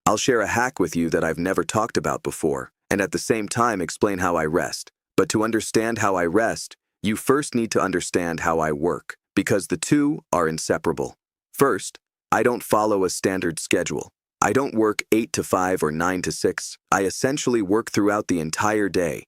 I'll share a hack with you that I've never talked about before, and at the same time explain how I rest. But to understand how I rest, you first need to understand how I work, because the two are inseparable. First, I don't follow a standard schedule. I don't work 8 to 5 or 9 to 6. I essentially work throughout the entire day.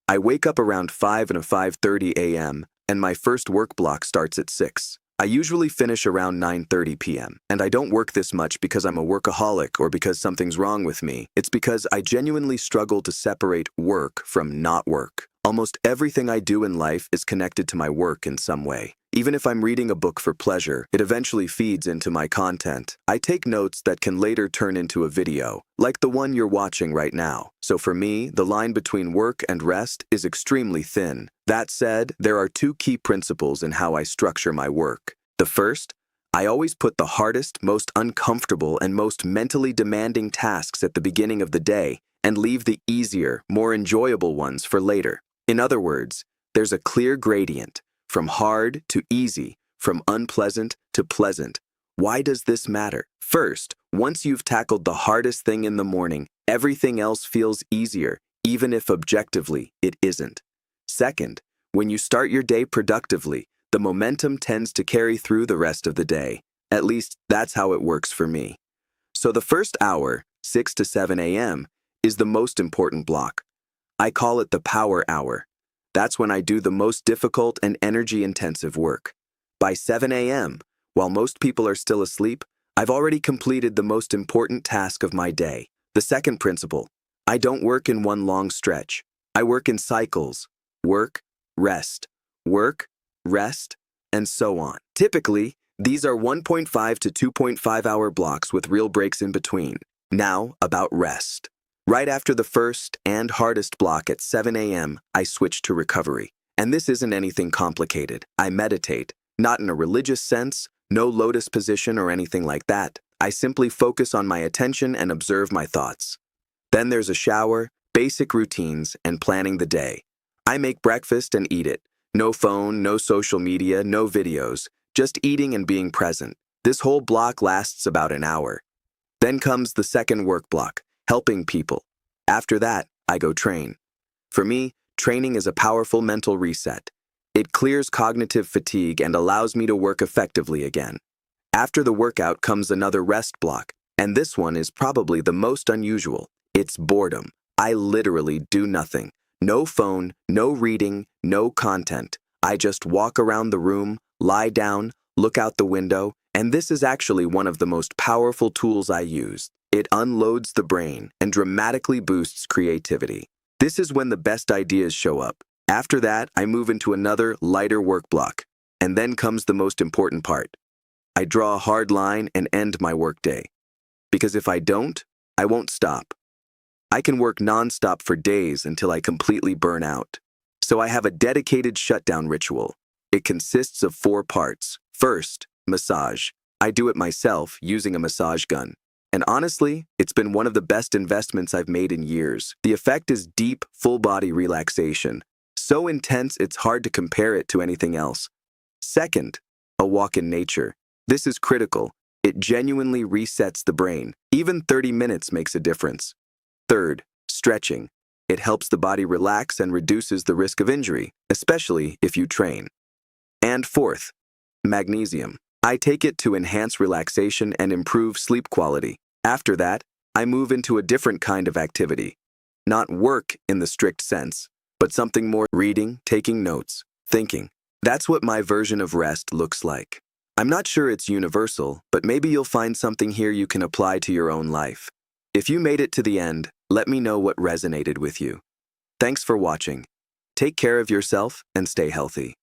I wake up around 5 and 5:30 a.m., and my first work block starts at 6. I usually finish around 9:30 p.m., and I don't work this much because I'm a workaholic or because something's wrong with me. It's because I genuinely struggle to separate work from not work. Almost everything I do in life is connected to my work in some way. Even if I'm reading a book for pleasure, it eventually feeds into my content. I take notes that can later turn into a video, like the one you're watching right now. So for me, the line between work and rest is extremely thin. That said, there are two key principles in how I structure my work. The first, I always put the hardest, most uncomfortable, and most mentally demanding tasks at the beginning of the day and leave the easier, more enjoyable ones for later. In other words, there's a clear gradient. From hard to easy, from unpleasant to pleasant. Why does this matter? First, once you've tackled the hardest thing in the morning, everything else feels easier, even if objectively it isn't. Second, when you start your day productively, the momentum tends to carry through the rest of the day. At least, that's how it works for me. So the first hour, 6 to 7 a.m., is the most important block. I call it the power hour. That's when I do the most difficult and energy-intensive work. By 7 a.m., while most people are still asleep, I've already completed the most important task of my day. The second principle, I don't work in one long stretch. I work in cycles. Work, rest, and so on. Typically, these are 1.5 to 2.5 hour blocks with real breaks in between. Now, about rest. Right after the first and hardest block at 7 a.m., I switch to recovery. And this isn't anything complicated. I meditate, not in a religious sense, no lotus position or anything like that. I simply focus on my attention and observe my thoughts. Then there's a shower, basic routines, and planning the day. I make breakfast and eat it. No phone, no social media, no videos, just eating and being present. This whole block lasts about an hour. Then comes the second work block. Helping people. After that, I go train. For me, training is a powerful mental reset. It clears cognitive fatigue and allows me to work effectively again. After the workout comes another rest block, and this one is probably the most unusual. It's boredom. I literally do nothing. No phone, no reading, no content. I just walk around the room, lie down, look out the window, and this is actually one of the most powerful tools I use. It unloads the brain and dramatically boosts creativity. This is when the best ideas show up. After that, I move into another, lighter work block. And then comes the most important part. I draw a hard line and end my workday. Because if I don't, I won't stop. I can work non-stop for days until I completely burn out. So I have a dedicated shutdown ritual. It consists of 4 parts. First, massage. I do it myself using a massage gun. And honestly, it's been one of the best investments I've made in years. The effect is deep, full-body relaxation. So intense, it's hard to compare it to anything else. Second, a walk in nature. This is critical. It genuinely resets the brain. Even 30 minutes makes a difference. Third, stretching. It helps the body relax and reduces the risk of injury, especially if you train. And fourth, magnesium. I take it to enhance relaxation and improve sleep quality. After that, I move into a different kind of activity. Not work in the strict sense, but something more reading, taking notes, thinking. That's what my version of rest looks like. I'm not sure it's universal, but maybe you'll find something here you can apply to your own life. If you made it to the end, let me know what resonated with you. Thanks for watching. Take care of yourself and stay healthy.